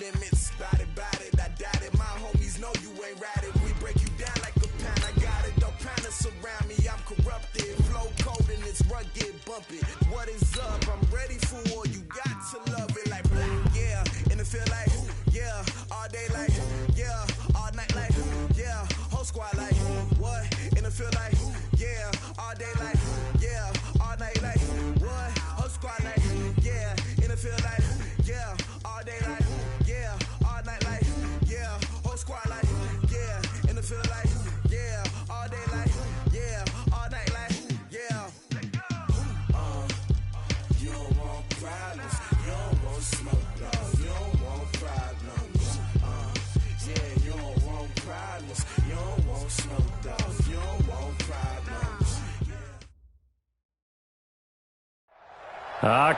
limits. Bout it, I doubt it. My homies know you ain't ride it. We break you down like a pound. I got it, don't panic surround me. I'm corrupted. Flow cold and it's rugged, bumpy. What is up? I'm ready for war. You got to love it like boom, yeah. And it feel like, yeah. All day like, yeah. All night like, yeah. Whole squad like, what? And it feel like, yeah. All day like, yeah. All night like, what? Whole squad like, yeah. And it feel like, yeah. All day like, yeah. All night like, yeah. Whole squad like, yeah. And it feel like, yeah. All day like, yeah. All night like, yeah. You don't want problems. You don't want smoke, no. You don't want problems. Yeah, you don't want problems. You don't want smoke, dog. You don't want problems.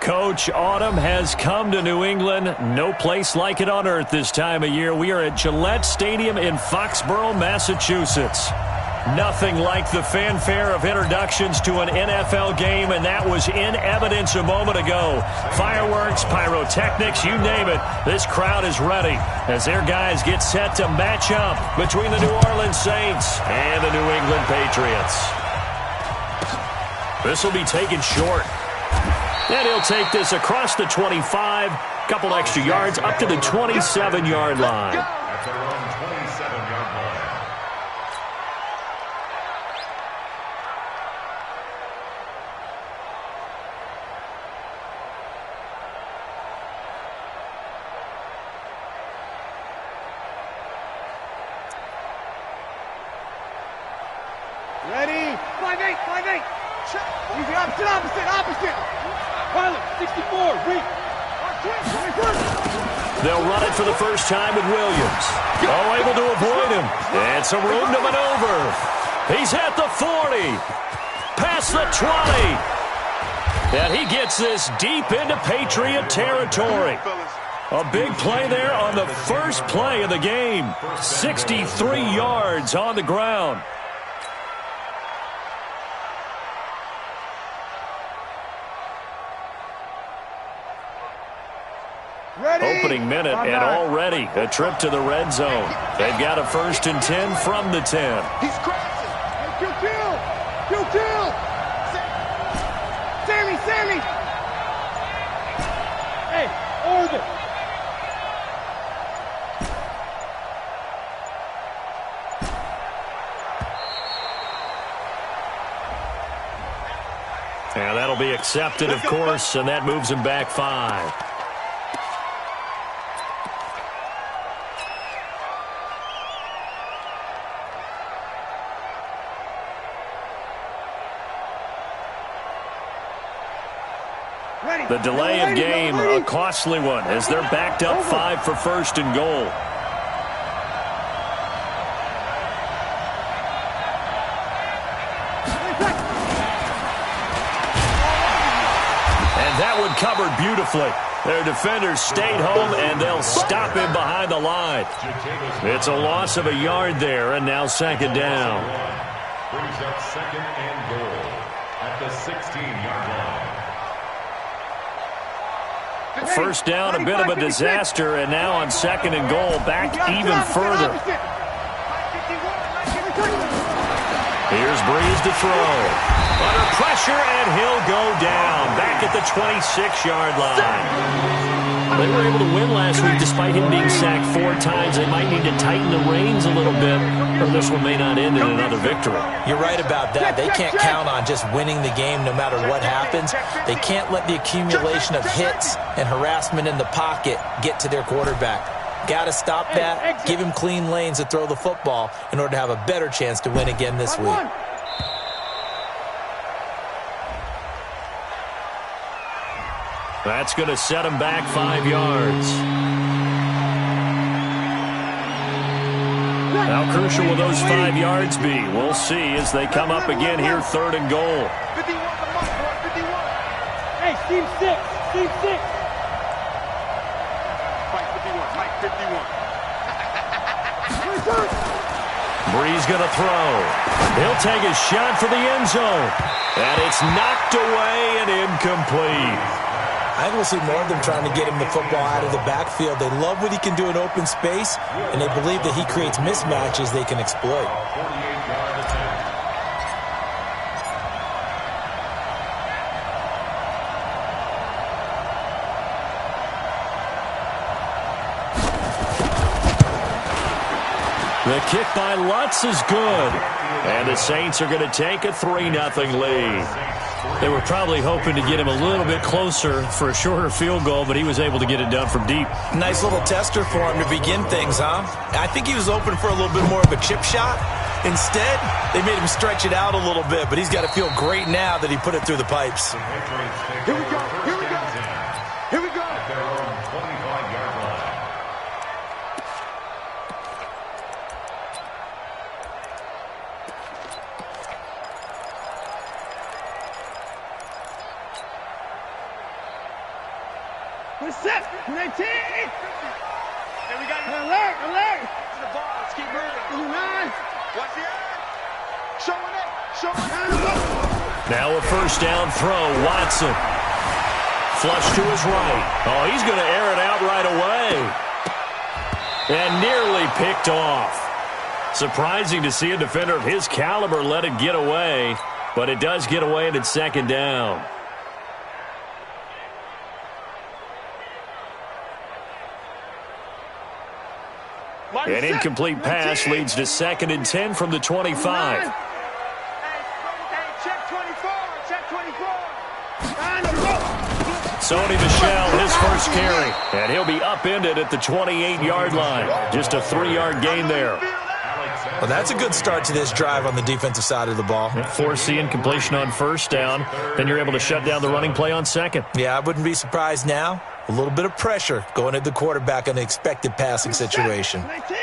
Coach, autumn has come to New England. No place like it on earth this time of year. We are at Gillette Stadium in Foxborough, Massachusetts. Nothing like the fanfare of introductions to an NFL game, and that was in evidence a moment ago. Fireworks, pyrotechnics, you name it. This crowd is ready as their guys get set to match up between the New Orleans Saints and the New England Patriots. This will be taken short. And he'll take this across the 25, couple extra yards up to the 27-yard line. That's around 27-yard line. Ready? 5-8, 5-8. Easy, opposite. Pilot, 64, read. They'll run it for the first time with Williams. Oh, able to avoid him. And some room to maneuver. He's at the 40. Past the 20. And he gets this deep into Patriot territory. A big play there on the first play of the game. 63 yards on the ground. Opening minute and already a trip to the red zone. They've got a 1st and 10 from the 10. He's crashing. Hey, kill. Sammy. Hey, orbit. And that'll be accepted, of course, and that moves him back 5. The delay of game, a costly one, as they're backed up 5 for 1st and goal. And that one covered beautifully. Their defenders stayed home, and they'll stop him behind the line. It's a loss of a yard there, and now 2nd down. Brings up 2nd and goal at the 16-yard line. First down, a bit of a disaster, and now on 2nd and goal, back even further. Here's Breeze to throw. Under pressure, and he'll go down, back at the 26-yard line. They were able to win last week despite him being sacked 4 times. They might need to tighten the reins a little bit, or this one may not end in another victory. You're right about that. They can't count on just winning the game no matter what happens. They can't let the accumulation of hits and harassment in the pocket get to their quarterback. Got to stop that, give him clean lanes to throw the football in order to have a better chance to win again this week. That's going to set him back 5 yards. How crucial will those 5 yards be? We'll see as they come up again here, 3rd and goal. 51. Hey, team 6. Mike 51. Breeze going to throw. He'll take a shot for the end zone. And it's knocked away and incomplete. I think we'll see more of them trying to get him the football out of the backfield. They love what he can do in open space, and they believe that he creates mismatches they can exploit. 48-yard attempt. The kick by Lutz is good. And the Saints are going to take a 3-0 lead. They were probably hoping to get him a little bit closer for a shorter field goal, but he was able to get it done from deep. Nice little tester for him to begin things, huh? I think he was open for a little bit more of a chip shot. Instead, they made him stretch it out a little bit, but he's got to feel great now that he put it through the pipes. Here we go. Here we go. Here we go. At their own 25-yard line. We're set. 19. Here we go. Alert. Alert. To the ball. Let's keep moving. 9. Watch the eye. Showing it. Showing it. Now a first down throw. Watson. Flush to his right. Oh, he's going to air it out right away. And nearly picked off. Surprising to see a defender of his caliber let it get away, but it does get away and it's second down. An incomplete pass leads to 2nd and 10 from the 25. Hey, check 24. Check 24. Sony Michel, his first carry. And he'll be upended at the 28-yard line. Just a 3-yard gain there. Well, that's a good start to this drive on the defensive side of the ball. Force the incompletion on first down. Then you're able to shut down the running play on second. Yeah, I wouldn't be surprised now. A little bit of pressure going at the quarterback in an expected passing situation. 19.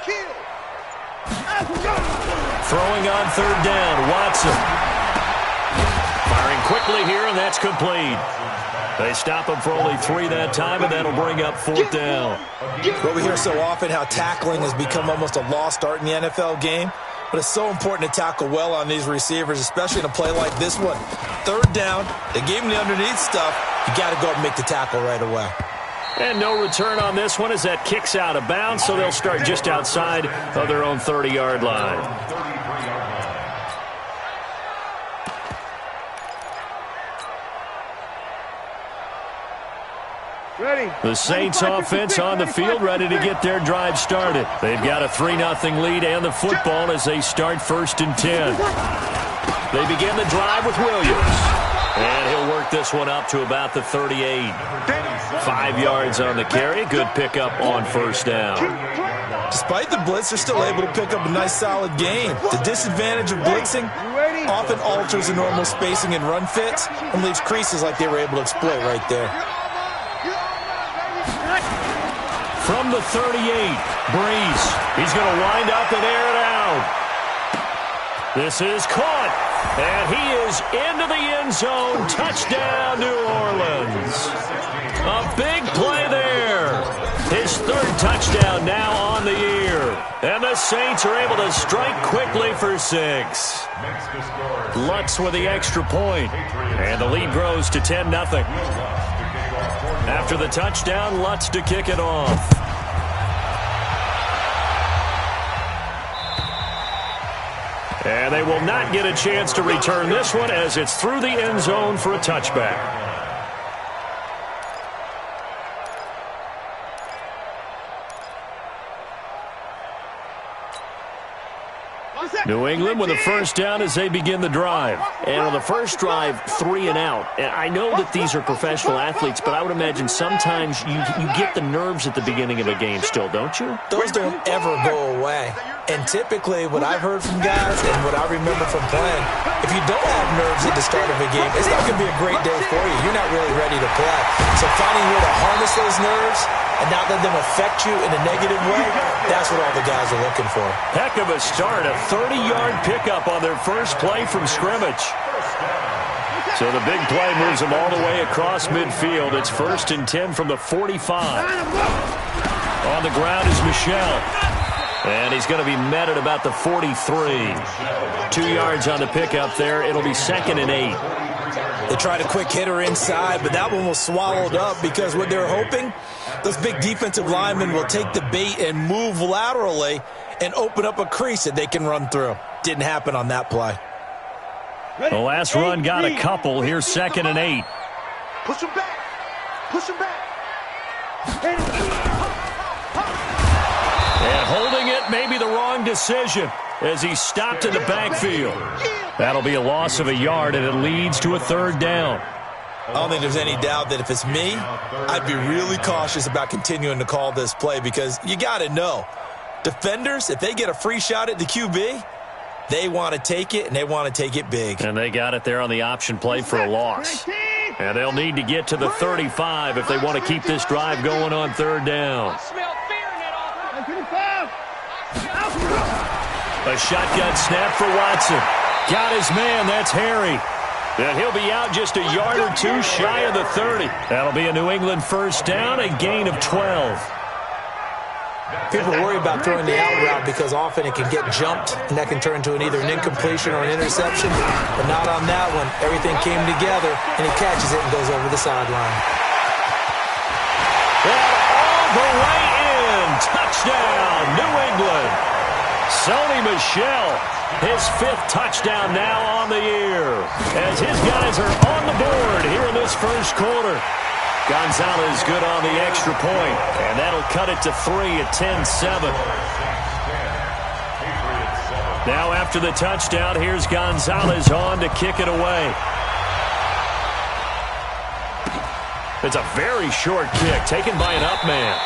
Kill. Throwing on third down, Watson. Firing quickly here, and that's complete. They stop him for only 3 that time, and that'll bring up 4th down. Well, we hear so often how tackling has become almost a lost art in the NFL game, but it's so important to tackle well on these receivers, especially in a play like this one. 3rd down, they gave him the underneath stuff. You got to go and make the tackle right away. And no return on this one as that kicks out of bounds, so they'll start just outside of their own 30-yard line. 33-yard line. Ready. The Saints offense on the field, ready to get their drive started. They've got a 3-0 lead and the football as they start 1st and 10. They begin the drive with Williams. And he'll work this one up to about the 38. 5 yards on the carry. Good pickup on first down. Despite the blitz, they're still able to pick up a nice, solid gain. The disadvantage of blitzing often alters the normal spacing and run fits and leaves creases like they were able to exploit right there. From the 38, Brees. He's going to wind up and air it out. This is caught, and he is into the end zone. Touchdown, New Orleans. A big play there. His 3rd touchdown now on the year. And the Saints are able to strike quickly for 6. Lutz with the extra point. And the lead grows to 10-0. After the touchdown, Lutz to kick it off. And they will not get a chance to return this one as it's through the end zone for a touchback. New England with a first down as they begin the drive. And on the first drive, 3 and out. And I know that these are professional athletes, but I would imagine sometimes you get the nerves at the beginning of a game still, don't you? Those don't ever go away. And typically, what I've heard from guys and what I remember from playing, if you don't have nerves at the start of a game, it's not going to be a great day for you. You're not really ready to play. So finding a way to harness those nerves and not let them affect you in a negative way, that's what all the guys are looking for. Heck of a start, a 30-yard pickup on their first play from scrimmage. So the big play moves them all the way across midfield. It's 1st and 10 from the 45. On the ground is Michel. And he's going to be met at about the 43. 2 yards on the pickup there. It'll be 2nd and 8. They tried a quick hitter inside, but that one was swallowed up because what they're hoping, those big defensive linemen will take the bait and move laterally and open up a crease that they can run through. Didn't happen on that play. The last run got a couple. Here's 2nd and 8. Push him back. Push him back. And holding it may be the wrong decision as he stopped in the backfield. That'll be a loss of a yard, and it leads to a 3rd down. I don't think there's any doubt that if it's me, I'd be really cautious about continuing to call this play because you got to know, defenders, if they get a free shot at the QB, they want to take it, and they want to take it big. And they got it there on the option play for a loss. And they'll need to get to the 35 if they want to keep this drive going on 3rd down. A shotgun snap for Watson. Got his man, that's Harry. And he'll be out just a yard or two shy of the 30. That'll be a New England 1st down, a gain of 12. People worry about throwing the out route because often it can get jumped, and that can turn into either an incompletion or an interception. But not on that one. Everything came together, and he catches it and goes over the sideline. And all the way in. Touchdown, New England. Sony Michel, his 5th touchdown now on the year, as his guys are on the board here in this 1st quarter. Gonzalez good on the extra point, and that'll cut it to 3 at 10-7. Now after the touchdown, here's Gonzalez on to kick it away. It's a very short kick taken by an up man.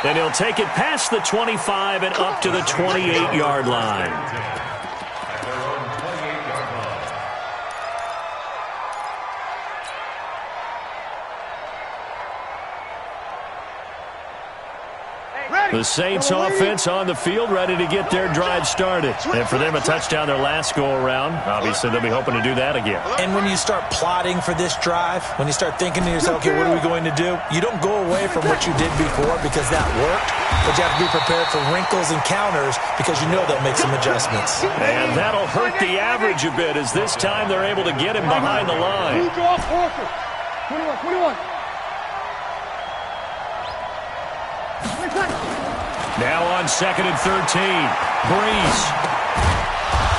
And he'll take it past the 25 and up to the 28-yard line. The Saints offense on the field, ready to get their drive started. And for them, a touchdown their last go-around. Obviously, they'll be hoping to do that again. And when you start plotting for this drive, when you start thinking to yourself, okay, what are we going to do? You don't go away from what you did before because that worked, but you have to be prepared for wrinkles and counters because you know they'll make some adjustments. And that'll hurt the average a bit as this time they're able to get him behind the line. 21. Now on 2nd and 13, Breeze.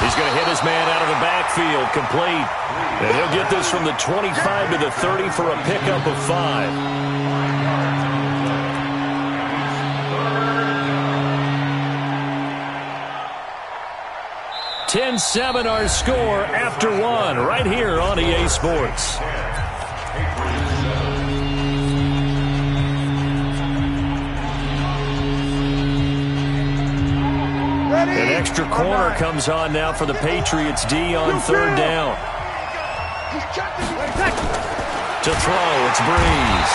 He's going to hit his man out of the backfield, complete. And he'll get this from the 25 to the 30 for a pickup of 5. (10-7) our score after 1 right here on EA Sports. An extra corner comes on now for the Patriots D on 3rd down. To throw, it's Breeze.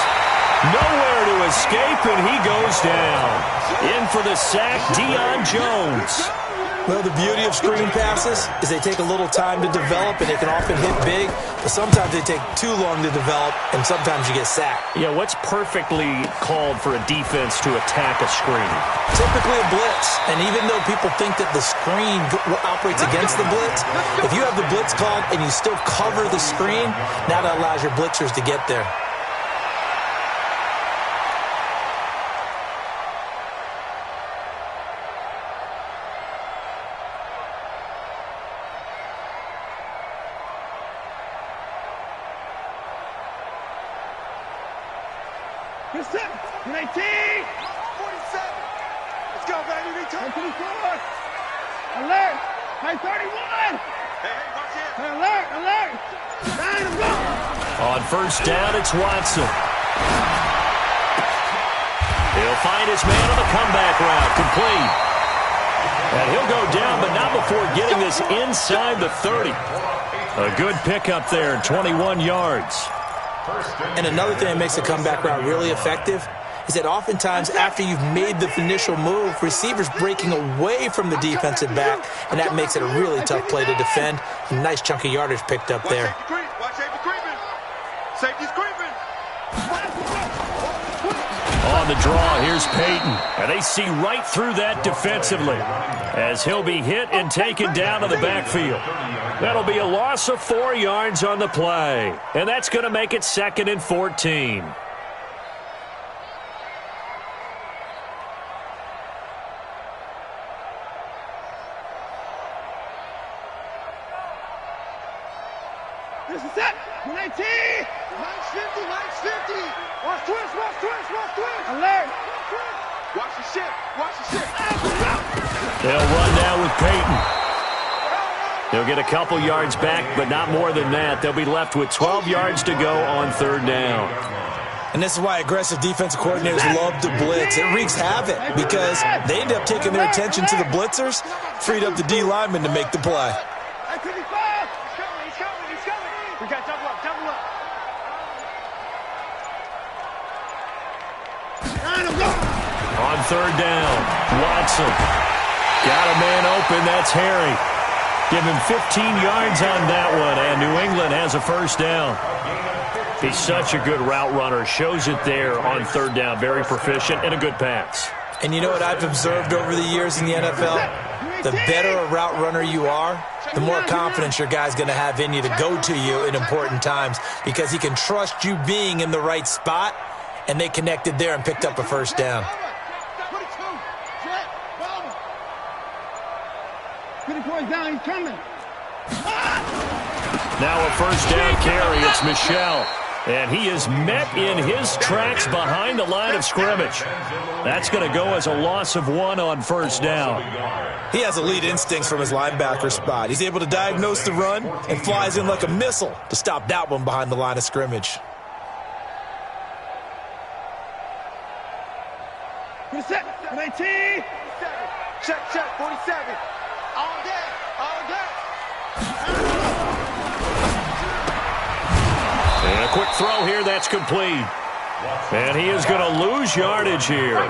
Nowhere to escape, and he goes down. In for the sack, Deion Jones. Well, the beauty of screen passes is they take a little time to develop, and they can often hit big, but sometimes they take too long to develop, and sometimes you get sacked. Yeah, what's perfectly called for a defense to attack a screen? Typically a blitz, and even though people think that the screen operates against the blitz, if you have the blitz called and you still cover the screen, now that allows your blitzers to get there. Let's go, baby. Return. 24. Alert. High 31. Alert. 9 go. On 1st down, it's Watson. He'll find his man on the comeback route, complete. And he'll go down, but not before getting this inside the 30. A good pickup there, 21 yards. And another thing that makes a comeback route really effective is that oftentimes after you've made the initial move, receivers breaking away from the defensive back, and that makes it a really tough play to defend. A nice chunk of yardage picked up there. Watch safety creeping. On on the draw. Here's Peyton. And they see right through that defensively as he'll be hit and taken down to the backfield. That'll be a loss of 4 yards on the play. And that's going to make it 2nd and 14. This is it. 19. Nice 50. Nice 50. Watch twist. Watch twist. Watch twist. Alert. Watch the shit. Watch the shit. They'll run now with Peyton. They'll get a couple yards back, but not more than that. They'll be left with 12 yards to go on 3rd down. And this is why aggressive defensive coordinators love to blitz. It wreaks havoc because they end up taking their attention to the blitzers, freed up the D lineman to make the play. We got double up, double up. On 3rd down, Watson. Got a man open, that's Harry. Give him 15 yards on that one, and New England has a 1st down. He's such a good route runner. Shows it there on 3rd down. Very proficient and a good pass. And you know what I've observed over the years in the NFL? The better a route runner you are, the more confidence your guy's going to have in you to go to you in important times because he can trust you being in the right spot, and they connected there and picked up a 1st down. 24 down, he's coming. Now a 1st down carry. It's Michel. And he is met in his tracks behind the line of scrimmage. That's going to go as a loss of 1 on 1st down. He has elite instincts from his linebacker spot. He's able to diagnose the run and flies in like a missile to stop that one behind the line of scrimmage. Set, 19. Check, check, 47. All day, all day. And a quick throw here, that's complete. And he is going to lose yardage here.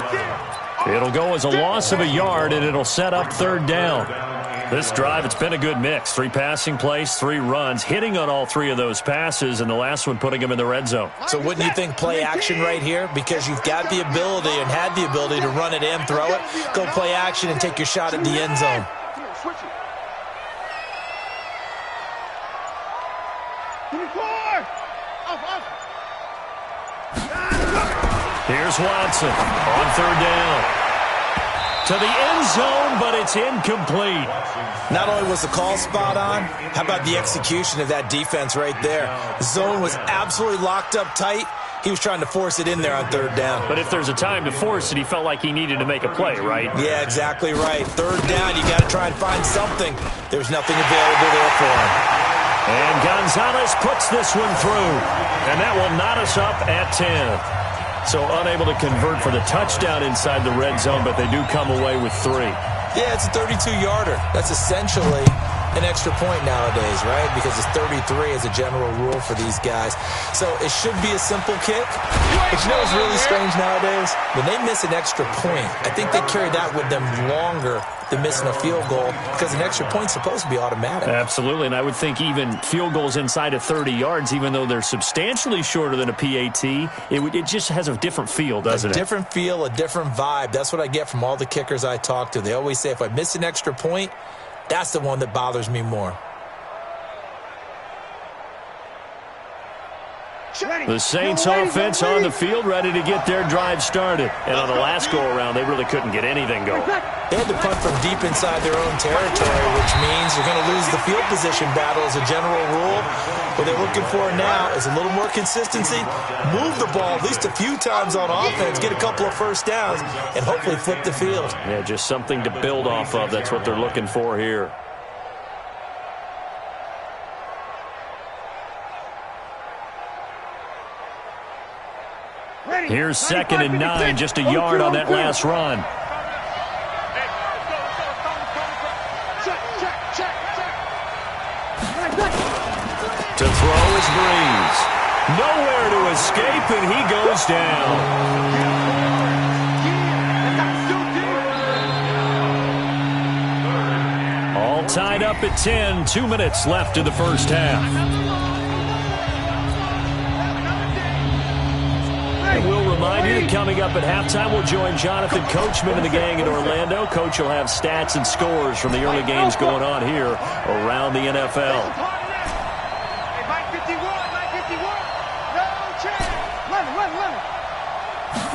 It'll go as a loss of a yard, and it'll set up 3rd down. This drive, it's been a good mix. 3 passing plays, 3 runs, hitting on all 3 of those passes, and the last one putting him in the red zone. So wouldn't you think play action right here? Because you've got the ability and had the ability to run it and throw it. Go play action and take your shot at the end zone. Here's Watson on 3rd down. To the end zone, but it's incomplete. Not only was the call spot on, how about the execution of that defense right there? The zone was absolutely locked up tight. He was trying to force it in there on 3rd down. But if there's a time to force it, he felt like he needed to make a play, right? Yeah, exactly right. 3rd down, you got to try and find something. There's nothing available there for him. And Gonzalez puts this one through. And that will knot us up at 10. So unable to convert for the touchdown inside the red zone, but they do come away with 3. Yeah, it's a 32-yarder. That's essentially an extra point nowadays, right? Because it's 33 as a general rule for these guys. So it should be a simple kick. But you know what's really strange nowadays? When they miss an extra point, I think they carry that with them longer than missing a field goal because an extra point's supposed to be automatic. Absolutely, and I would think even field goals inside of 30 yards, even though they're substantially shorter than a PAT, it just has a different feel, doesn't it? A different feel, a different vibe. That's what I get from all the kickers I talk to. They always say if I miss an extra point, that's the one that bothers me more. The Saints offense on the field, ready to get their drive started. And on the last go-around, they really couldn't get anything going. They had to punt from deep inside their own territory, which means you're going to lose the field position battle as a general rule. What they're looking for now is a little more consistency, move the ball at least a few times on offense, get a couple of 1st downs, and hopefully flip the field. Yeah, just something to build off of. That's what they're looking for here. Here's 2nd and 9, just a yard on that last run. To throw is Breeze. Nowhere to escape, and he goes down. All tied up at 10, 2 minutes left in the first half. And we'll remind you that coming up at halftime, we'll join Jonathan Coachman and the gang in Orlando. Coach will have stats and scores from the early games going on here around the NFL. Mike 51, Mike 51. No chance.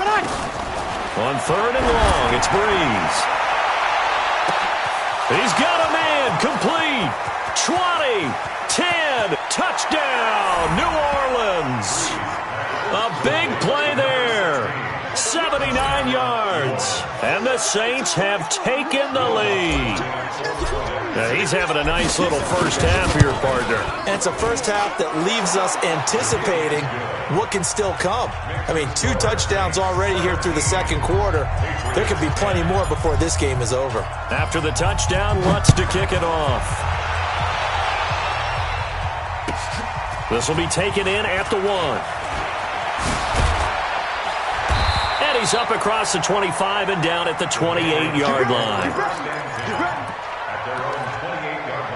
Run. On third and long, it's Breeze. He's got a man, complete. 20, 10, touchdown, New Orleans. A big play there. 79 yards. And the Saints have taken the lead. Now, he's having a nice little first half here, partner. And it's a first half that leaves us anticipating what can still come. I mean, 2 touchdowns already here through the second quarter. There could be plenty more before this game is over. After the touchdown, Lutz to kick it off. This will be taken in at the 1. And he's up across the 25 and down at the 28-yard line. At their own 28-yard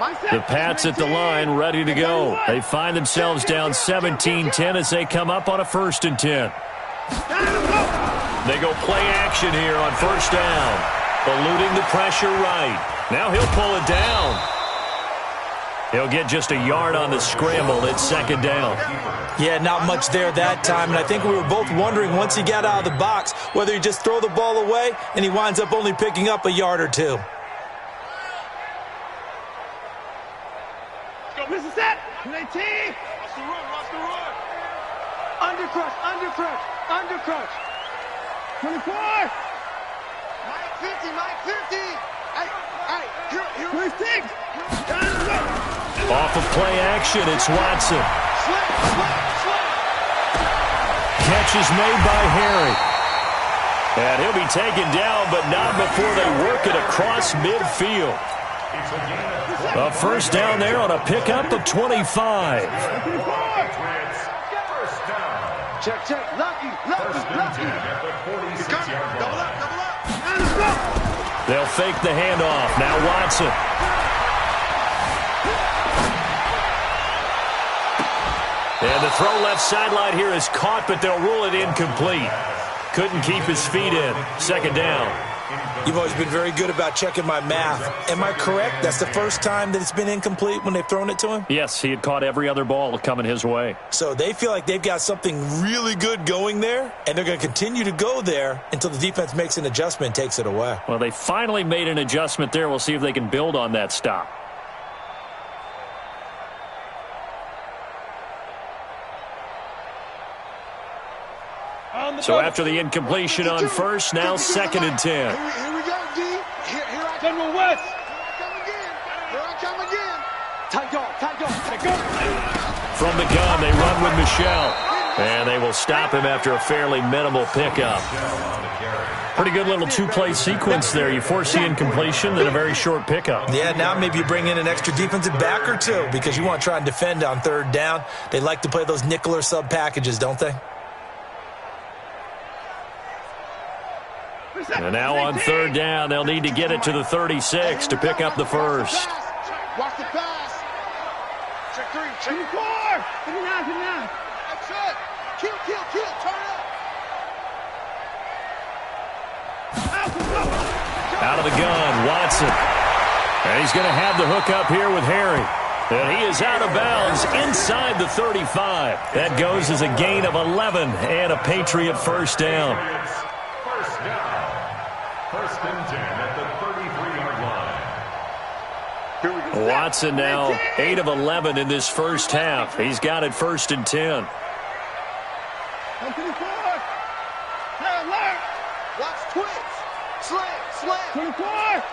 line. The Pats at the line, ready to go. They find themselves down 17-10 as they come up on a 1st and 10. They go play action here on first down. Eluding the pressure right. Now he'll pull it down. He'll get just a yard on the scramble. It's 2nd down. Yeah, not much there that time, and I think we were both wondering once he got out of the box whether he just throw the ball away and he winds up only picking up a yard or 2. This is it. 18. Watch the run. Undercrush. 24. Mike 50. Hey, here. 26. Off of play action, it's Watson. Catch is made by Harry. And he'll be taken down, but not before they work it across midfield. A first down there on a pickup of 25. Check. Lucky. At the 46-yard line. Double up. They'll fake the handoff. Now Watson. And the throw left sideline here is caught, but they'll rule it incomplete. Couldn't keep his feet in. 2nd down. You've always been very good about checking my math. Am I correct? That's the first time that it's been incomplete when they've thrown it to him? Yes, he had caught every other ball coming his way. So they feel like they've got something really good going there, and they're going to continue to go there until the defense makes an adjustment and takes it away. Well, they finally made an adjustment there. We'll see if they can build on that stop. So after the incompletion on first, now 2nd and 10. Here we go, D. Here I come. West. Here I come again. Tight guard. From the gun, they run with Michelle. And they will stop him after a fairly minimal pickup. Pretty good little 2-play sequence there. You force the incompletion, then a very short pickup. Yeah, now maybe you bring in an extra defensive back or 2 because you want to try and defend on 3rd down. They like to play those nickel or sub packages, don't they? And now on 3rd down, they'll need to get it to the 36 to pick up the first. Watch the pass. Check 3. Check 4. 59. That's it. Kill. Turn up. Out of the gun, Watson. And he's going to have the hook up here with Harry. And he is out of bounds inside the 35. That goes as a gain of 11 and a Patriot first down. First down. 1st and 10 at the 33-yard line. Watson now 8 of 11 in this first half. He's got it 1st and 10. 24. Hey, alert. Watch twitch. Slam. 24.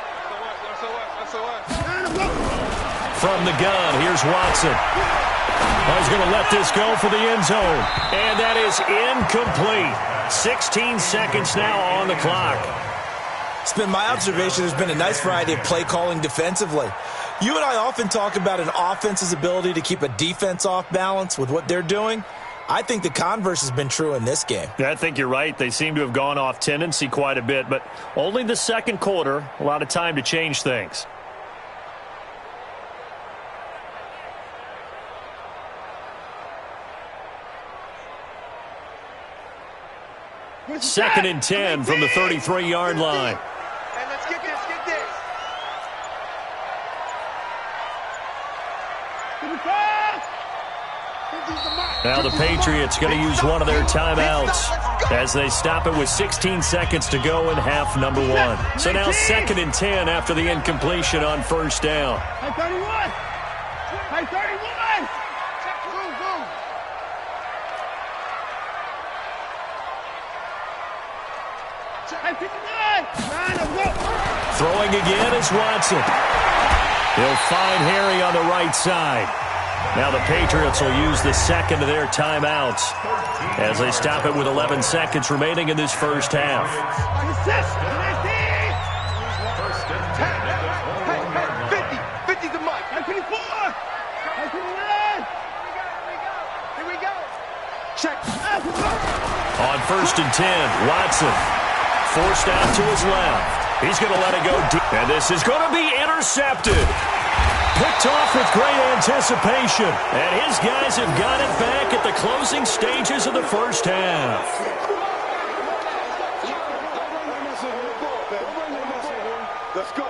From the gun, here's Watson. He's going to let this go for the end zone. And that is incomplete. 16 seconds now on the clock. It's been my observation there's been a nice variety of play calling defensively. You and I often talk about an offense's ability to keep a defense off balance with what they're doing. I think the converse has been true in this game. Yeah, I think you're right. They seem to have gone off tendency quite a bit, but only the second quarter, a lot of time to change things. Second and 10 from the 33-yard line. Hey, let's get this, get this. Now the Patriots going to use one of their timeouts as they stop it with 16 seconds to go in half number 1. So now second and 10 after the incompletion on first down. Hey, 31. Hey, 31. Boom, boom. Hey, 59. Throwing again is Watson. He'll find Harry on the right side. Now the Patriots will use the second of their timeouts as they stop it with 11 seconds remaining in this first half. Hey, 50 the mark. Hey, 54. Hey, 59. Here we go. Check. On first and 10, Watson forced out to his left. He's going to let it go deep. And this is going to be intercepted. Picked off with great anticipation. And his guys have got it back at the closing stages of the first half. Let's go.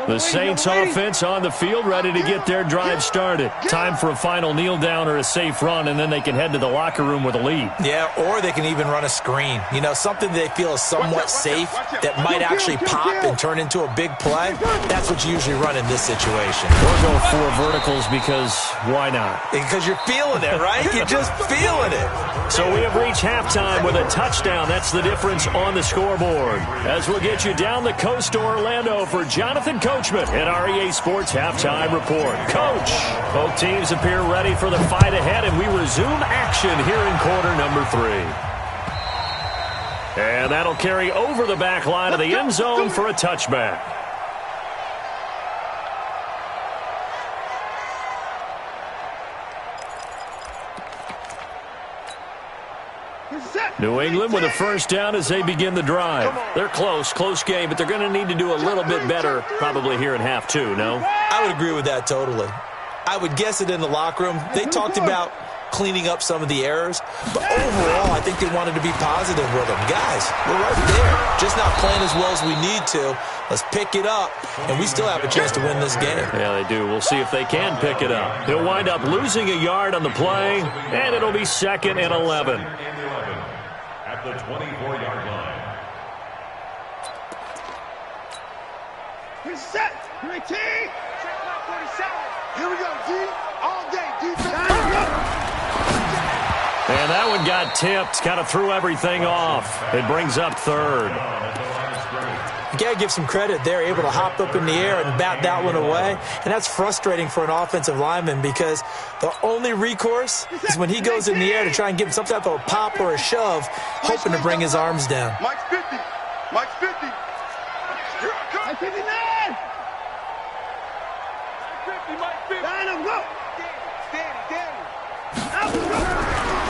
The Saints offense on the field, ready to get their drive started. Time for a final kneel down or a safe run, and then they can head to the locker room with a lead. Yeah, or they can even run a screen. You know, something they feel is somewhat safe that might actually pop and turn into a big play. That's what you usually run in this situation. Or go 4 verticals because why not? Because you're feeling it, right? You're just feeling it. So we have reached halftime with a touchdown. That's the difference on the scoreboard. As we'll get you down the coast to Orlando for Jonathan Coachman at our EA Sports Halftime Report. Coach, both teams appear ready for the fight ahead, and we resume action here in quarter number 3. And that'll carry over the back line of the end zone for a touchback. New England with a first down as they begin the drive. They're close game, but they're going to need to do a little bit better probably here in half 2, no? I would agree with that totally. I would guess it in the locker room. They talked about cleaning up some of the errors, but overall, I think they wanted to be positive with them. Guys, we're right there. Just not playing as well as we need to. Let's pick it up, and we still have a chance to win this game. Yeah, they do. We'll see if they can pick it up. He'll wind up losing a yard on the play, and it'll be second and 11. At the 24-yard line. Reset. Retain. Here we go, D. All day, defense. And that one got tipped, kind of threw everything off. It brings up third. You got to give some credit. They're able to hop up in the air and bat that one away. And that's frustrating for an offensive lineman because the only recourse is when he goes in the air to try and give some type of a pop or a shove, hoping to bring his arms down. Mike's 50. Mike's 50. Mike's 59. Mike 50. Danny, go. Danny.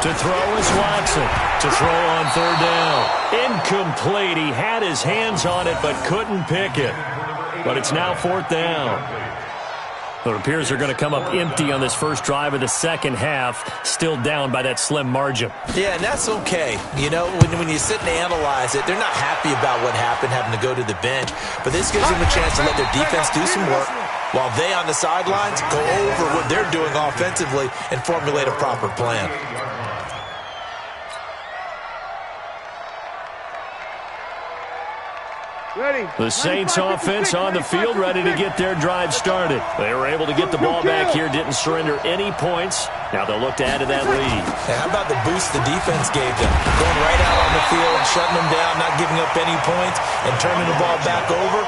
To throw is Watson. To throw on third down. Incomplete. He had his hands on it but couldn't pick it. But it's now fourth down. It appears they're going to come up empty on this first drive of the second half, still down by that slim margin. Yeah, and that's okay. You know, when you sit and analyze it, they're not happy about what happened, having to go to the bench. But this gives them a chance to let their defense do some work while they on the sidelines go over what they're doing offensively and formulate a proper plan. The Saints offense on the field ready to get their drive started. They were able to get the ball back here, didn't surrender any points. Now they'll look to add to that lead. And how about the boost the defense gave them? Going right out on the field, shutting them down, not giving up any points, and turning the ball back over.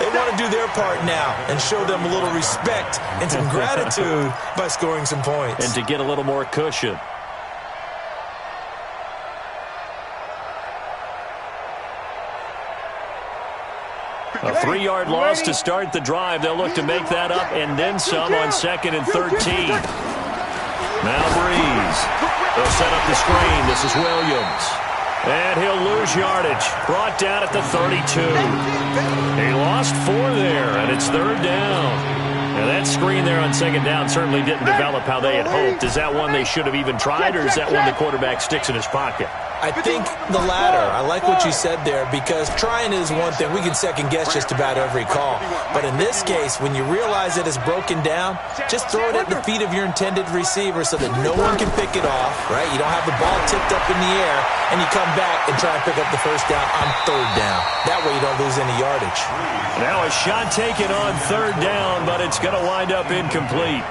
They want to do their part now and show them a little respect and some gratitude by scoring some points. And to get a little more cushion. A 3-yard loss to start the drive. They'll look to make that up and then some on 2nd and 13. Now Breeze. They'll set up the screen. This is Williams. And he'll lose yardage. Brought down at the 32. He lost 4 there, and it's 3rd down. Now that screen there on 2nd down certainly didn't develop how they had hoped. Is that one they should have even tried, or is that one the quarterback sticks in his pocket? I think the latter. I like what you said there, because trying is one thing. We can second-guess just about every call. But in this case, when you realize it is broken down, just throw it at the feet of your intended receiver so that no one can pick it off, right? You don't have the ball tipped up in the air, and you come back and try and pick up the 1st down on 3rd down. That way you don't lose any yardage. Now a shot taken on 3rd down, but it's going to wind up incomplete.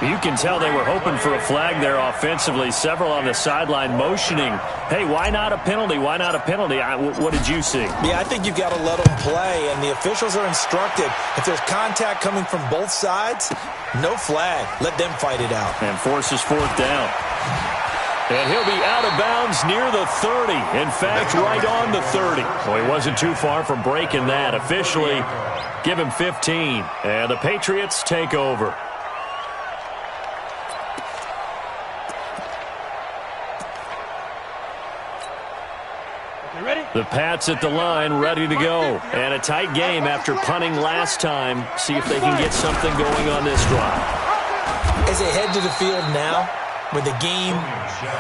You can tell they were hoping for a flag there offensively. Several on the sideline motioning, hey, why not a penalty? Why not a penalty? What did you see? Yeah, I think you've got to let them play, and the officials are instructed. If there's contact coming from both sides, no flag. Let them fight it out. And forces 4th down. And he'll be out of bounds near the 30. In fact, right on the 30. Well, he wasn't too far from breaking that. Officially, give him 15. And the Patriots take over. The Pats at the line, ready to go. And a tight game after punting last time. See if they can get something going on this drive. As they head to the field now, with the game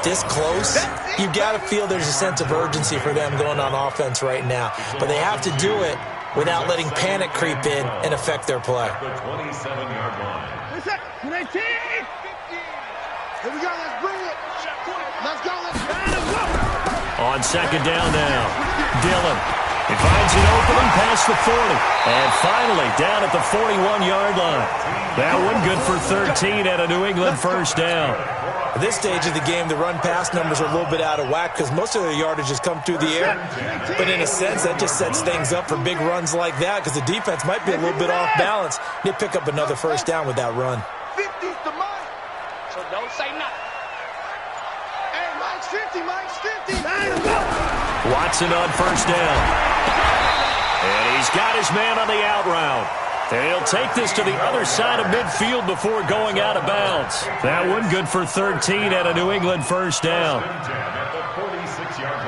this close, you've got to feel there's a sense of urgency for them going on offense right now. But they have to do it without letting panic creep in and affect their play. The 27-yard line. Here we go, let's bring it. Let's go, let's go. On 2nd down now, Dillon. He finds an opening past the 40. And finally down at the 41-yard line. That one good for 13 at a New England 1st down. At this stage of the game, the run-pass numbers are a little bit out of whack because most of their yardage has come through the air. But in a sense, that just sets things up for big runs like that because the defense might be a little bit off balance. They pick up another 1st down with that run. 50's the Mike. So don't say nothing. Hey, Mike's 50, Mike's 50. Watson on 1st down. And he's got his man on the out route. And he'll take this to the other side of midfield before going out of bounds. That one good for 13 at a New England 1st down. At the 46-yard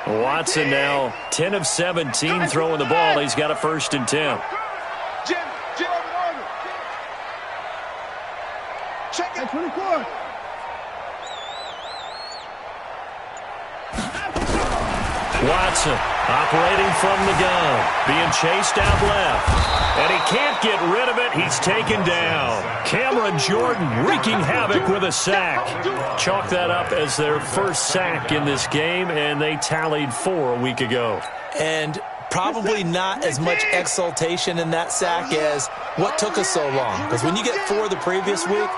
line. Watson now 10 of 17 throwing the ball. He's got a 1st and 10. Jim, over. Check it. 24. Watson operating from the gun, being chased out left. And he can't get rid of it. He's taken down. Cameron Jordan wreaking havoc with a sack. Chalk that up as their 1st sack in this game, and they tallied 4 a week ago. And probably not as much exultation in that sack as what took us so long. Because when you get 4 the previous week,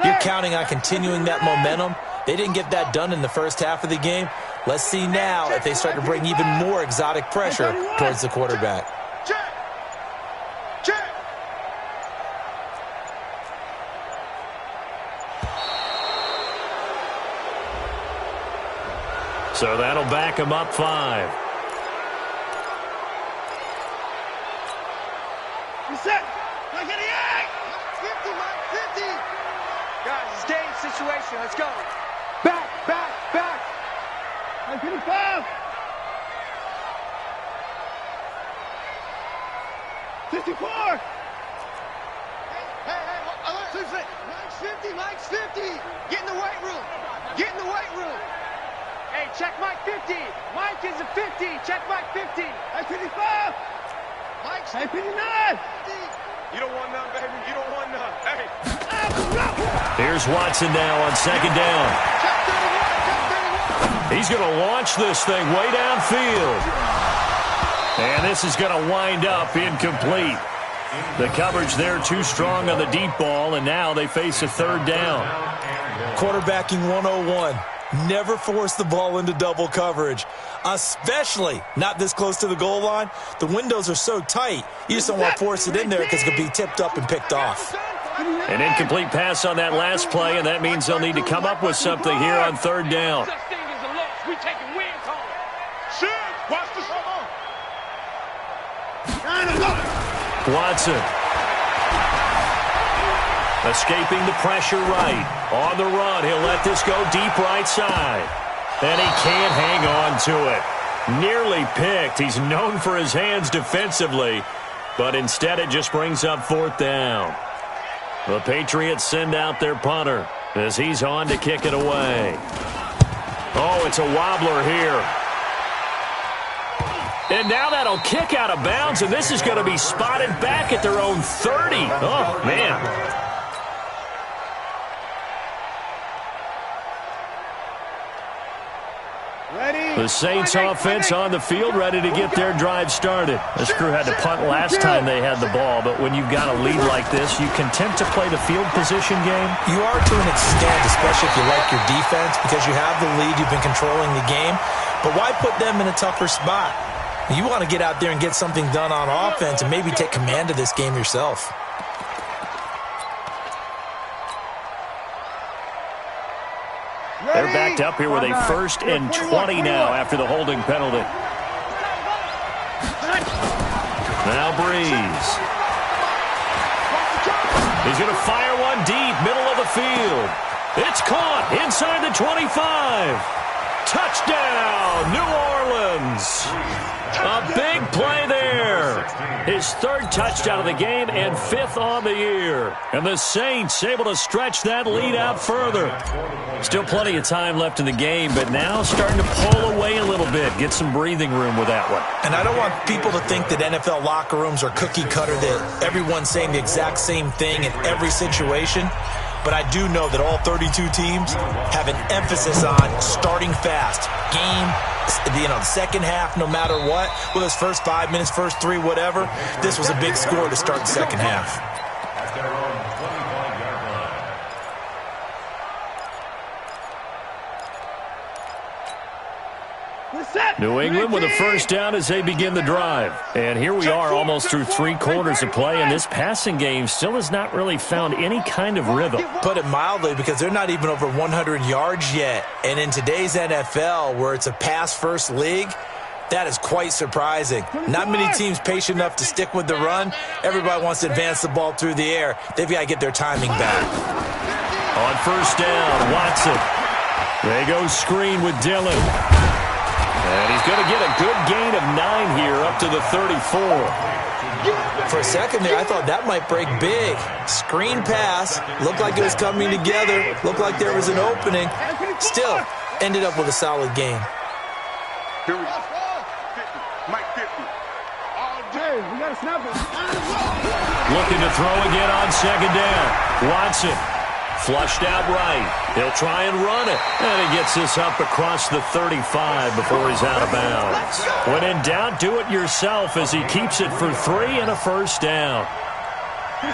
you're counting on continuing that momentum. They didn't get that done in the 1st half of the game. Let's see now if they start to bring even more exotic pressure towards the quarterback. Check. So that'll back him up 5. Set. Like 88. 50, Mike, 50. Guys, it's game situation. Let's go. Back. 55. 54. Hey, alert. Mike's 50. Get in the weight room. Hey, check Mike 50. Mike is a 50. Check Mike 50. Hey, 55. Mike's 59. You don't want none, baby. You don't want none. Hey. Here's Watson now on 2nd down. Check 31. He's going to launch this thing way downfield. And this is going to wind up incomplete. The coverage there too strong on the deep ball, and now they face a 3rd down. Quarterbacking 101. Never force the ball into double coverage, especially not this close to the goal line. The windows are so tight, you just don't want to force it in there because it could be tipped up and picked off. An incomplete pass on that last play, and that means they'll need to come up with something here on third down. Watson. Escaping the pressure right. On the run, he'll let this go deep right side. And he can't hang on to it. Nearly picked. He's known for his hands defensively, but instead it just brings up fourth down. The Patriots send out their punter as he's on to kick it away. Oh, it's a wobbler here. And now that'll kick out of bounds, and this is going to be spotted back at their own 30. Oh, man. The Saints offense on the field, ready to get their drive started. This crew had to punt last time they had the ball, but when you've got a lead like this, you content to play the field position game? You are to an extent, especially if you like your defense, because you have the lead, you've been controlling the game. But why put them in a tougher spot? You want to get out there and get something done on offense and maybe take command of this game yourself. They're backed up here with a 1st and 20 now after the holding penalty. Now Breeze. He's going to fire one deep, middle of the field. It's caught inside the 25. Touchdown, New Orleans. A big play there. His 3rd touchdown of the game and 5th on the year. And the Saints able to stretch that lead out further. Still plenty of time left in the game, but now starting to pull away a little bit. Get some breathing room with that one. And I don't want people to think that NFL locker rooms are cookie cutter, that everyone's saying the exact same thing in every situation. But I do know that all 32 teams have an emphasis on starting fast. Game, the second half, no matter what, whether it's first 5 minutes, first 3, whatever, this was a big score to start the second half. New England with a 1st down as they begin the drive. And here we are almost through 3 quarters of play, and this passing game still has not really found any kind of rhythm. Put it mildly, because they're not even over 100 yards yet. And in today's NFL, where it's a pass-first league, that is quite surprising. Not many teams patient enough to stick with the run. Everybody wants to advance the ball through the air. They've got to get their timing back. On 1st down, Watson. They go screen with Dillon. And he's going to get a good gain of 9 here up to the 34. For a second there, I thought that might break big. Screen pass. Looked like it was coming together. Looked like there was an opening. Still, ended up with a solid game. Here we go. 50. Mike 50. All day. We got to snap it. Looking to throw again on 2nd down. Watson. Flushed out right. He'll try and run it. And he gets this up across the 35 before he's out of bounds. When in doubt, do it yourself as he keeps it for 3 and a 1st down.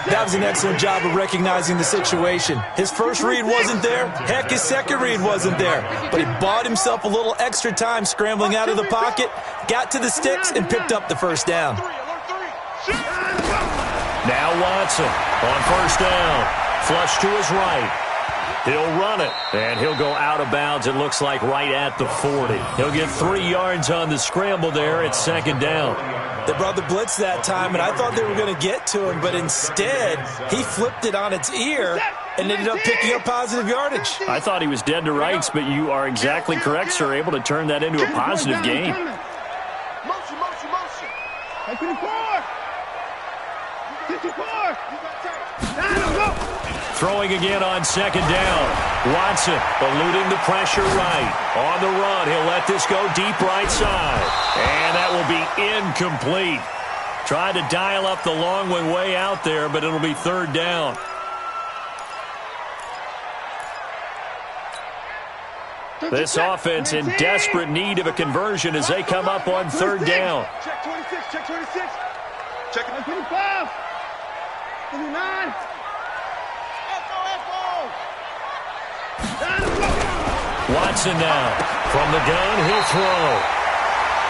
That was an excellent job of recognizing the situation. His first read wasn't there. Heck, his second read wasn't there. But he bought himself a little extra time scrambling out of the pocket, got to the sticks, and picked up the 1st down. Now Watson on 1st down. Flush to his right. He'll run it, and he'll go out of bounds, it looks like, right at the 40. He'll get 3 yards on the scramble there at 2nd down. They brought the blitz that time, and I thought they were going to get to him, but instead, he flipped it on its ear and ended up picking up positive yardage. I thought he was dead to rights, but you are exactly correct, sir, able to turn that into a positive game. Motion. 54. Throwing again on 2nd down. Watson eluding the pressure right. On the run, he'll let this go deep right side. And that will be incomplete. Tried to dial up the long one way out there, but it'll be 3rd down. This offense in desperate need of a conversion as they come up on 3rd down. Check 26. Check it. 25. 29. Watson now. From the gun, he'll throw.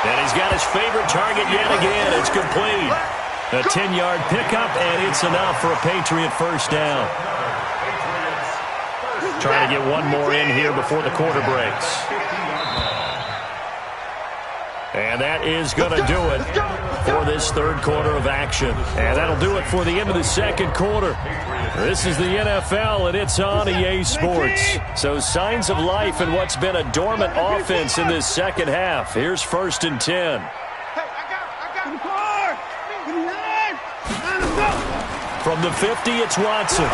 And he's got his favorite target yet again. It's complete. A 10-yard pickup, and it's enough for a Patriot first down. Trying to get one more in here before the quarter breaks. And that is going to do it for this third quarter of action. And that'll do it for the end of the second quarter. This is the NFL, and it's on EA Sports. So signs of life in what's been a dormant offense in this second half. Here's 1st and 10. From the 50, it's Watson.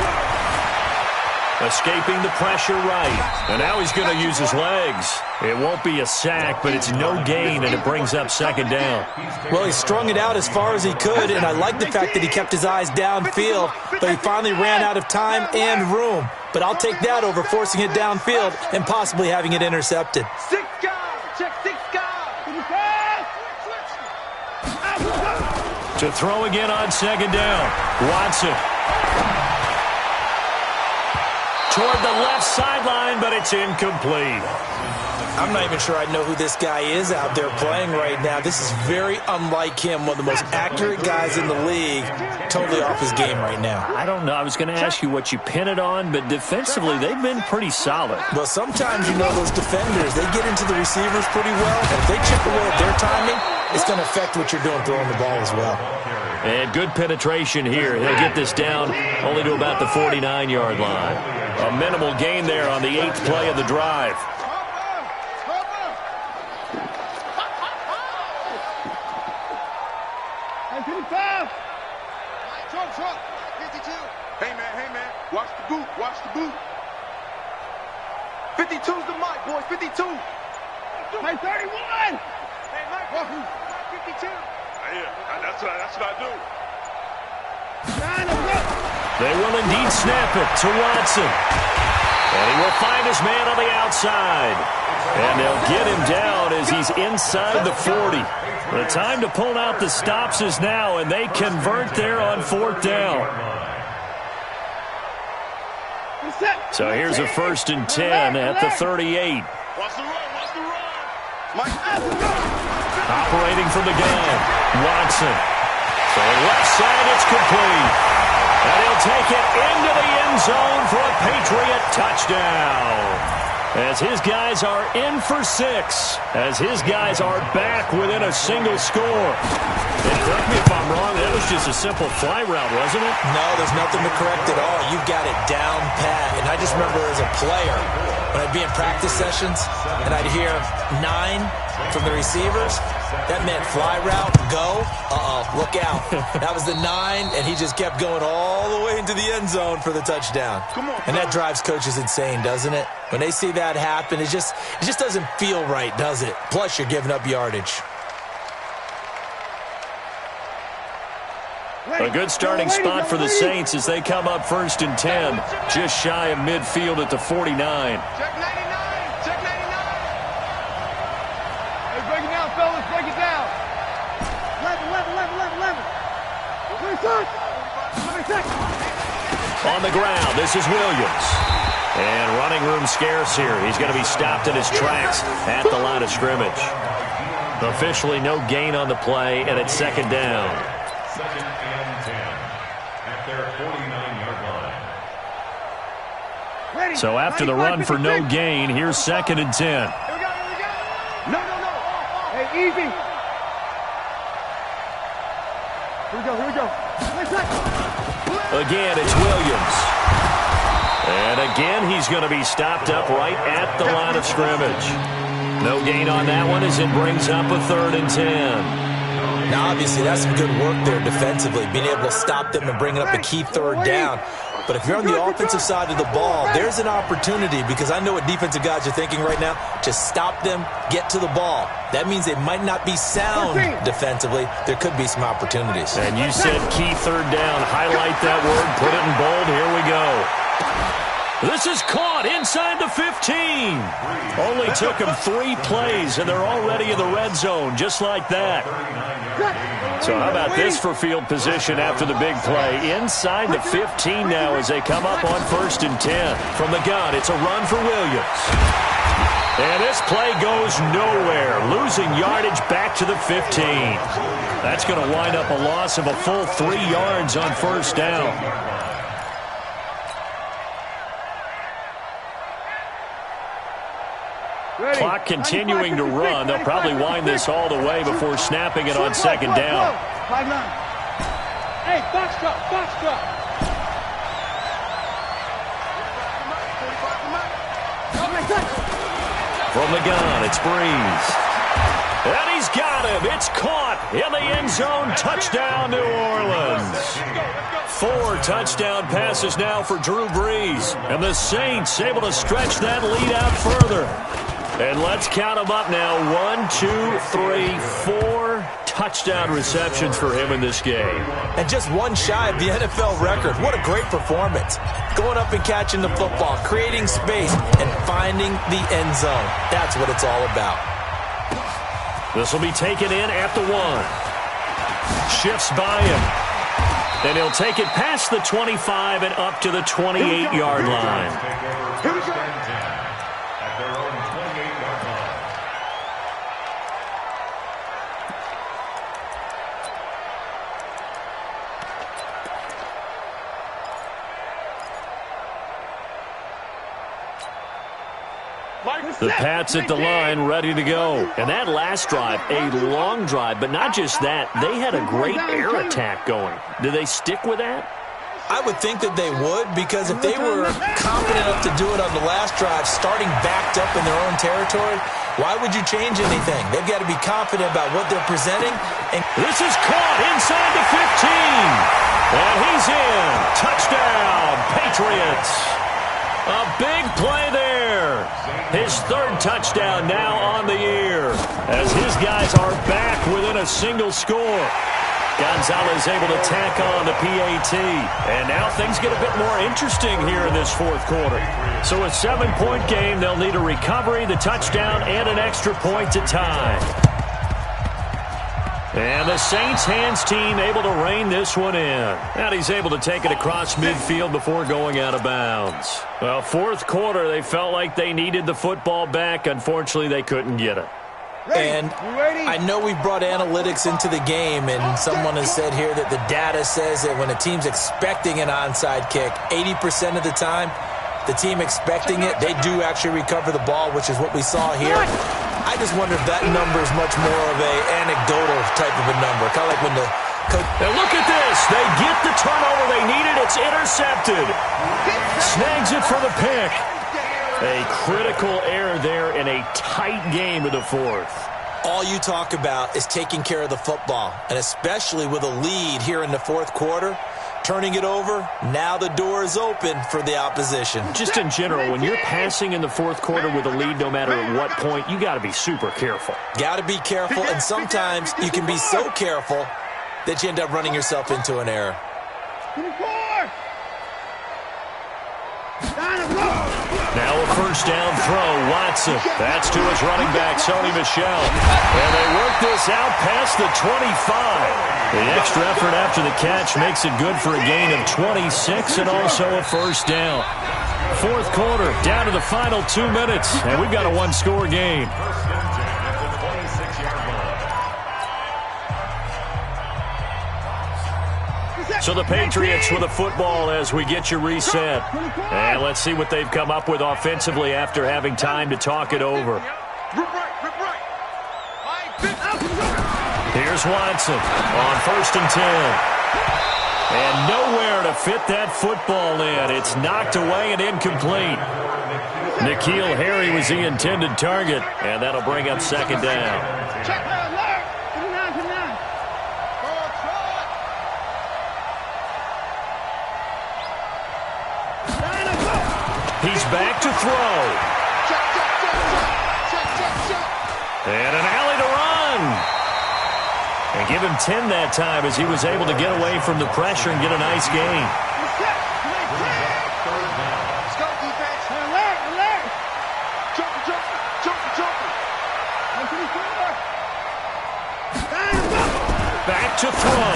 Escaping the pressure right. And now he's going to use his legs. It won't be a sack, but it's no gain, and it brings up second down. Well, he strung it out as far as he could, and I like the fact that he kept his eyes downfield, but he finally ran out of time and room. But I'll take that over forcing it downfield and possibly having it intercepted. 6 guys. Check 6 guys. To throw again on second down. Watson. Toward the left sideline, but it's incomplete. I'm not even sure I know who this guy is out there playing right now. This is very unlike him, one of the most accurate guys in the league. Totally off his game right now. I don't know. I was going to ask you what you pin it on, but defensively, they've been pretty solid. Well, sometimes, you know, those defenders, they get into the receivers pretty well. And if they chip away at their timing, it's going to affect what you're doing throwing the ball as well. And good penetration here. He'll get this down only to about the 49-yard line. A minimal gain there on the 8th play of the drive. Hey, man. Watch the boot. 52's the mic, boys. 52. Hey, 31. Hey, Mike. 52. Yeah, that's what I do. They will indeed snap it to Watson. And he will find his man on the outside. And they'll get him down as he's inside the 40. The time to pull out the stops is now, and they convert there on 4th down. So here's a 1st and 10 at the 38. Watch the run. Operating from the gun, Watson. So left side, it's complete. And he'll take it into the end zone for a Patriot touchdown. As his guys are in for 6. As his guys are back within a single score. And correct me if I'm wrong, that was just a simple fly route, wasn't it? No, there's nothing to correct at all. You've got it down pat. And I just remember as a player, when I'd be in practice sessions and I'd hear 9 from the receivers, that meant fly route, go, look out. That was the 9, and he just kept going all the way into the end zone for the touchdown. And that drives coaches insane, doesn't it? When they see that happen, it just doesn't feel right, does it? Plus, you're giving up yardage. A good starting spot for the Saints as they come up 1st and 10, just shy of midfield at the 49. Check 99. Check 99. Hey, break it down, fellas. Break it down. 11. 20 seconds. On the ground, this is Williams. And running room scarce here. He's going to be stopped in his tracks at the line of scrimmage. Officially no gain on the play, and it's 2nd down. 2nd and 10 at their 49-yard line. So after the run for no gain, here's 2nd and 10. Here we go. No. Hey, easy. Here we go. Again, it's Williams. And again, he's going to be stopped up right at the line of scrimmage. No gain on that one as it brings up a 3rd and 10. Now, obviously, that's some good work there defensively, being able to stop them and bringing up a key 3rd down. But if you're on the offensive side of the ball, there's an opportunity, because I know what defensive guys are thinking right now. Just stop them, get to the ball. That means they might not be sound defensively. There could be some opportunities. And you said key 3rd down. Highlight that word. Put it in bold. Here we go. This is caught inside the 15. Only took them 3 plays, and they're already in the red zone, just like that. So how about this for field position after the big play? Inside the 15 now as they come up on 1st and 10. From the gun, it's a run for Williams. And this play goes nowhere, losing yardage back to the 15. That's going to wind up a loss of a full 3 yards on first down. Clock continuing to run. They'll probably wind this all the way before snapping it on second down. 5-9. Hey, box drop, box drop. From the gun, it's Breeze. And he's got him. It's caught in the end zone. Touchdown, New Orleans. 4 touchdown passes now for Drew Brees. And the Saints able to stretch that lead out further. And let's count them up now. 1, 2, 3, 4 touchdown receptions for him in this game. And just one shy of the NFL record. What a great performance. Going up and catching the football, creating space, and finding the end zone. That's what it's all about. This will be taken in at the 1. Shifts by him. And he'll take it past the 25 and up to the 28-yard line. Here we go. At their own 28-yard line. The Pats at the line, ready to go. And that last drive, a long drive, but not just that. They had a great air attack going. Do they stick with that? I would think that they would, because if they were confident enough to do it on the last drive, starting backed up in their own territory, why would you change anything? They've got to be confident about what they're presenting. And this is caught inside the 15. And he's in. Touchdown, Patriots. A big play there. His 3rd touchdown now on the year, as his guys are back within a single score. Gonzalez able to tack on the PAT. And now things get a bit more interesting here in this 4th quarter. So a 7-point game, they'll need a recovery, the touchdown, and an extra point to tie. And the Saints hands team able to rein this one in. And he's able to take it across midfield before going out of bounds. Well, 4th quarter, they felt like they needed the football back. Unfortunately, they couldn't get it. And I know we brought analytics into the game, and someone has said here that the data says that when a team's expecting an onside kick, 80% of the time, the team expecting it, they do actually recover the ball, which is what we saw here. I just wonder if that number is much more of a anecdotal type of a number. Kind of like when the coach... Now look at this. They get the turnover they needed. It's intercepted. Snags it for the pick. A critical error there in a tight game of the 4th. All you talk about is taking care of the football, and especially with a lead here in the 4th quarter, turning it over, now the door is open for the opposition. Just in general, when you're passing in the 4th quarter with a lead, no matter at what point, you got to be super careful. Got to be careful, and sometimes you can be so careful that you end up running yourself into an error. Now a first down throw, Watson. That's to his running back, Sony Michel. And they work this out past the 25. The extra effort after the catch makes it good for a gain of 26 and also a first down. 4th quarter, down to the final 2 minutes, and we've got a 1-score game. So the Patriots with a football as we get you reset. And let's see what they've come up with offensively after having time to talk it over. Here's Watson on 1st and 10. And nowhere to fit that football in. It's knocked away and incomplete. N'Keal Harry was the intended target, and that'll bring up 2nd down. He's back to throw. And an alley to run. And give him 10 that time as he was able to get away from the pressure and get a nice gain. Let's go, defense. Alert. Jumper. Back to throw.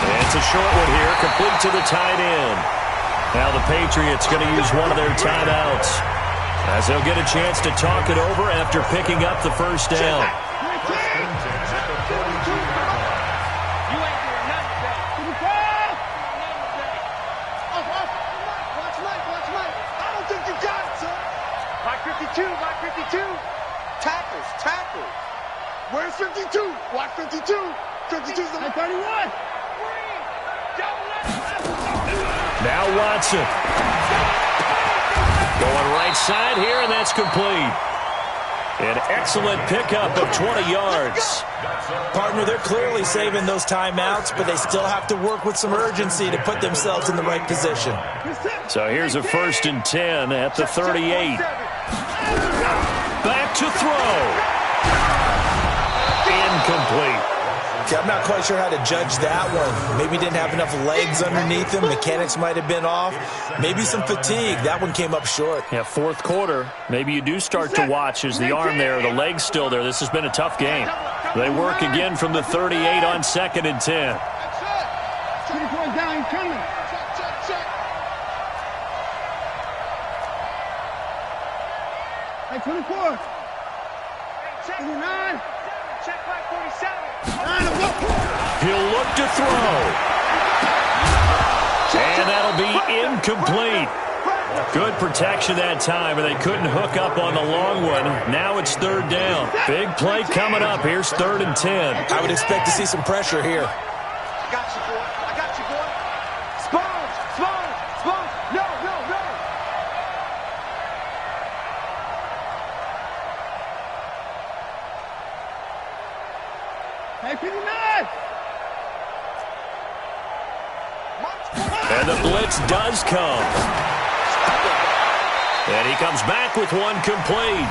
And it's a short one here, complete to the tight end. Now the Patriots going to use one of their timeouts. As he'll get a chance to talk it over after picking up the first down. Tackles. Where's 52? Watch 52. 52's the 31. Now Watson. Going right side here, and that's complete. An excellent pickup of 20 yards. Partner, they're clearly saving those timeouts, but they still have to work with some urgency to put themselves in the right position. So here's a 1st and 10 at the 38. Back to throw. Incomplete. Okay, I'm not quite sure how to judge that one. Maybe didn't have enough legs underneath him. Mechanics might have been off. Maybe some fatigue. That one came up short. Yeah, 4th quarter. Maybe you do start to watch as the arm there, the leg's still there. This has been a tough game. They work again from the 38 on 2nd and 10. Down, coming. Check. Hey, 24. 29. Check by 47. He'll look to throw. And that'll be incomplete. Good protection that time, and they couldn't hook up on the long one. Now it's 3rd down. Big play coming up. Here's 3rd and 10. I would expect to see some pressure here. I got you, boy. Spons. No. Hey, 59. And the blitz does come. And he comes back with one complete.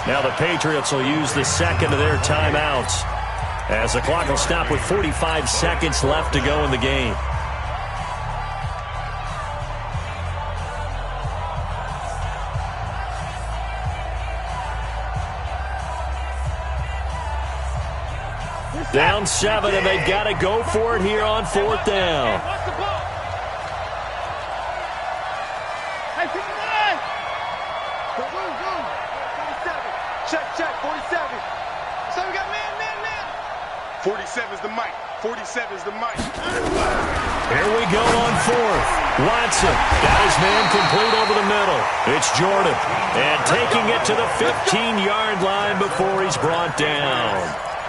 Now the Patriots will use the second of their timeouts as the clock will stop with 45 seconds left to go in the game. Down 7, and they've got to go for it here on 4th down. Hey, 59. Go. 47. Check, 47. So we got man. 47's the mic. 47's the mic. Here we go on 4th. Watson got his man complete over the middle. It's Jordan. And taking it to the 15-yard line before he's brought down.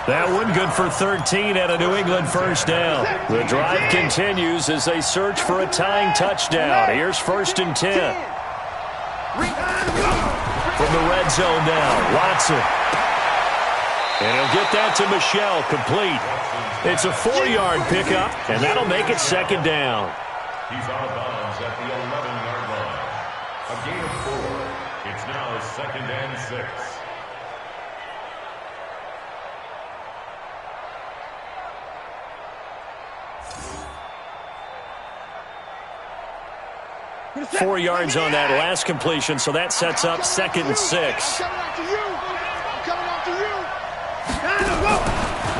That one good for 13 at a New England 1st down. The drive continues as they search for a tying touchdown. Here's 1st and 10. From the red zone now, Watson. And he'll get that to Michel, complete. It's a 4-yard pickup, and that'll make it 2nd down. He's out of bounds at the 11-yard line. A gain of 4. It's now 2nd and 6. Four yards on that last completion, so that sets up 2nd and 6.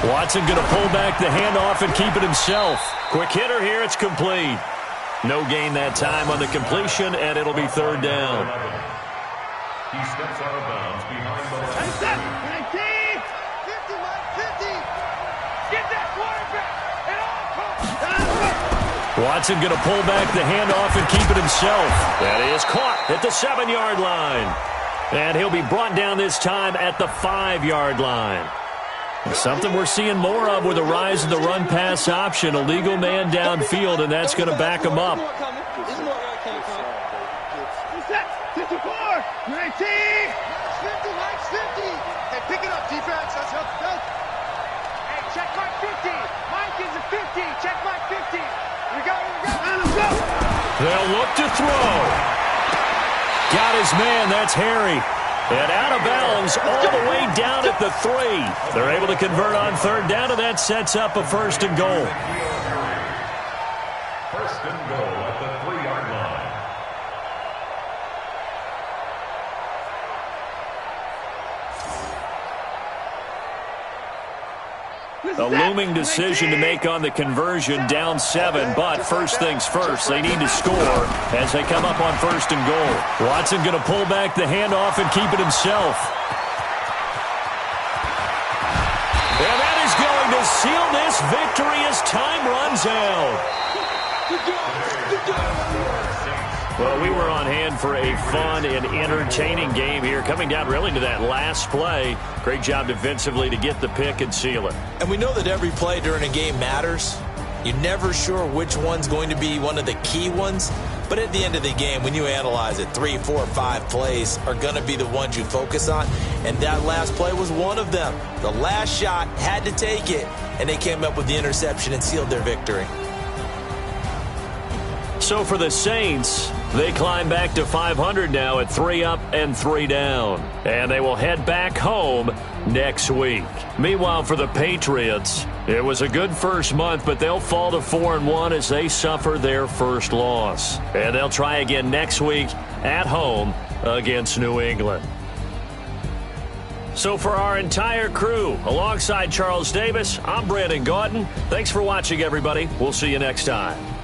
Watson going to pull back the handoff and keep it himself. Quick hitter here, it's complete. No gain that time on the completion, and it'll be 3rd down. He steps out of bounds behind the line. 50, 50. Get that quarterback. Watson going to pull back the handoff and keep it himself. That is caught at the 7-yard line. And he'll be brought down this time at the 5-yard line. Something we're seeing more of with the rise of the run-pass option. A legal man downfield, and that's going to back him up. 54, 19, 50. Hey, pick it up, defense. Let's help. Hey, check mark 50. Mike is a 50. Check mark 50. We go. They'll look to throw. Got his man. That's Harry. And out of bounds all the way down at the 3. They're able to convert on 3rd down, and that sets up a 1st and goal. 1st and goal at the 3-yard line. A looming decision to make on the conversion, down 7, but first things first, they need to score as they come up on 1st and goal. Watson going to pull back the handoff and keep it himself. And that is going to seal this victory as time runs out. Well, we were on hand for a fun and entertaining game here, coming down really to that last play. Great job defensively to get the pick and seal it. And we know that every play during a game matters. You're never sure which one's going to be one of the key ones. But at the end of the game, when you analyze it, 3, 4, 5 plays are going to be the ones you focus on. And that last play was one of them. The last shot had to take it, and they came up with the interception and sealed their victory. So for the Saints, they climb back to 500 now at 3 up and 3 down. And they will head back home next week. Meanwhile, for the Patriots, it was a good first month, but they'll fall to 4-1 as they suffer their first loss. And they'll try again next week at home against New England. So for our entire crew, alongside Charles Davis, I'm Brandon Gaudin. Thanks for watching, everybody. We'll see you next time.